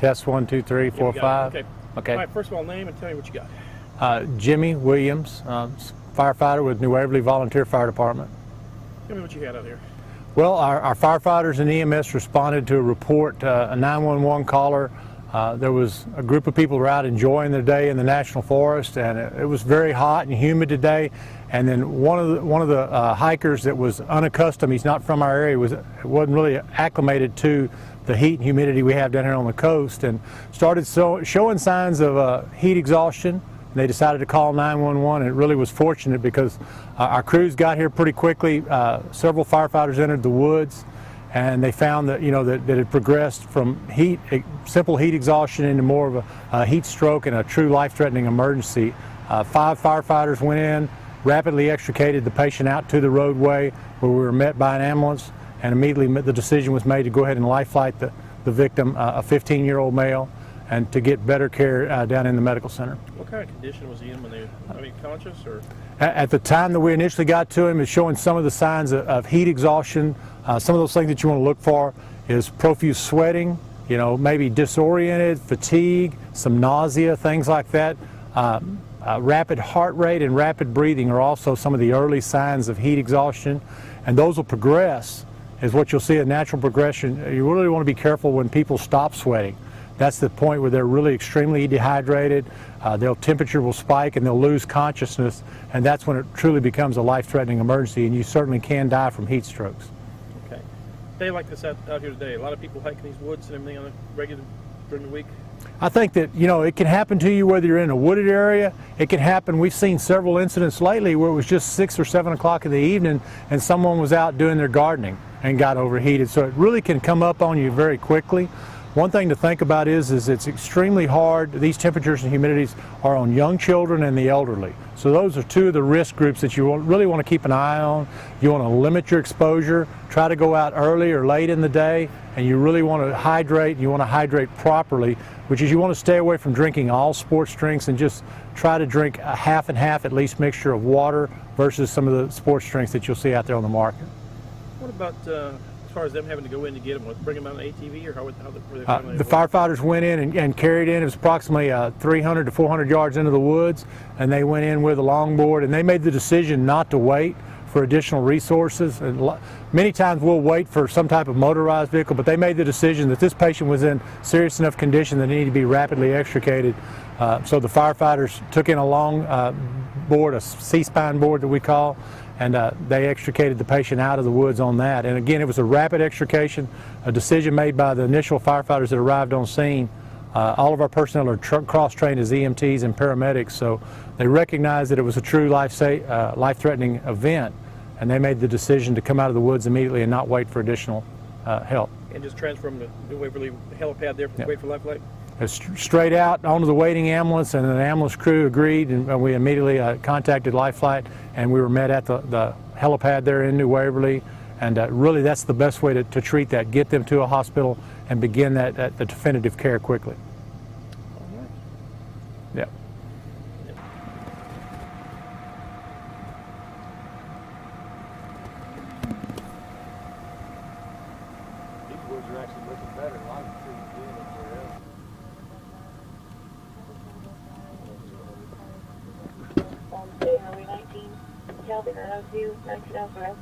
Test 1, 2, 3, 4, 5. Okay. Okay. All right, first of all, name and tell me what you got. Jimmy Williams, firefighter with New Waverly Volunteer Fire Department. Tell me what you had out here. Well, our firefighters and EMS responded to a report, a 911 caller. There was a group of people who were out enjoying their day in the National Forest, and it was very hot and humid today. And then one of the hikers that was unaccustomed, he's not from our area, wasn't really acclimated to the heat and humidity we have down here on the coast, and started showing signs of heat exhaustion. And they decided to call 911, and it really was fortunate because our crews got here pretty quickly. Several firefighters entered the woods, and they found that that it progressed from simple heat exhaustion into more of a heat stroke and a true life-threatening emergency. 5 firefighters went in, rapidly extricated the patient out to the roadway, where we were met by an ambulance, and immediately the decision was made to go ahead and life flight the victim, a 15-year-old male, and to get better care down in the medical center. What kind of condition was he in when they, conscious or? At the time that we initially got to him, is showing some of the signs of heat exhaustion. Some of those things that you want to look for is profuse sweating, maybe disoriented, fatigue, some nausea, things like that. Rapid heart rate and rapid breathing are also some of the early signs of heat exhaustion, and those will progress, is what you'll see, a natural progression. You really want to be careful when people stop sweating. That's the point where they're really extremely dehydrated, their temperature will spike and they'll lose consciousness, and that's when it truly becomes a life-threatening emergency, and you certainly can die from heat strokes. Okay. Day like this out here today, a lot of people hiking these woods and everything on a regular during the week? I think that, it can happen to you whether you're in a wooded area. It can happen, we've seen several incidents lately where it was just 6 or 7 o'clock in the evening and someone was out doing their gardening and got overheated. So it really can come up on you very quickly. One thing to think about is it's extremely hard. These temperatures and humidities are on young children and the elderly. So those are 2 of the risk groups that you really want to keep an eye on. You want to limit your exposure, try to go out early or late in the day, and you really want to hydrate. You want to hydrate properly, which is you want to stay away from drinking all sports drinks and just try to drink a half and half at least mixture of water versus some of the sports drinks that you'll see out there on the market. What about as far as them having to go in to get them, bring them out on an ATV, or how were they the firefighters went in and carried in. It was approximately 300 to 400 yards into the woods, and they went in with a longboard, and they made the decision not to wait for additional resources. And many times we'll wait for some type of motorized vehicle, but they made the decision that this patient was in serious enough condition that he needed to be rapidly extricated. So the firefighters took in a long board, a C-spine board that we call, and they extricated the patient out of the woods on that. And again, it was a rapid extrication, a decision made by the initial firefighters that arrived on scene. All of our personnel are cross-trained as EMTs and paramedics, so they recognized that it was a true life-threatening event, and they made the decision to come out of the woods immediately and not wait for additional help. And just transfer them to New Waverly helipad there, wait for life flight? Straight out onto the waiting ambulance, and the ambulance crew agreed, and we immediately contacted Life Flight, and we were met at the helipad there in New Waverly. And really that's the best way to treat that, get them to a hospital and begin the definitive care quickly. All right. Yeah. These woods are actually looking better. A lot of the trees doing it for them. Early 19, Calvin, 902, 19 elsewhere.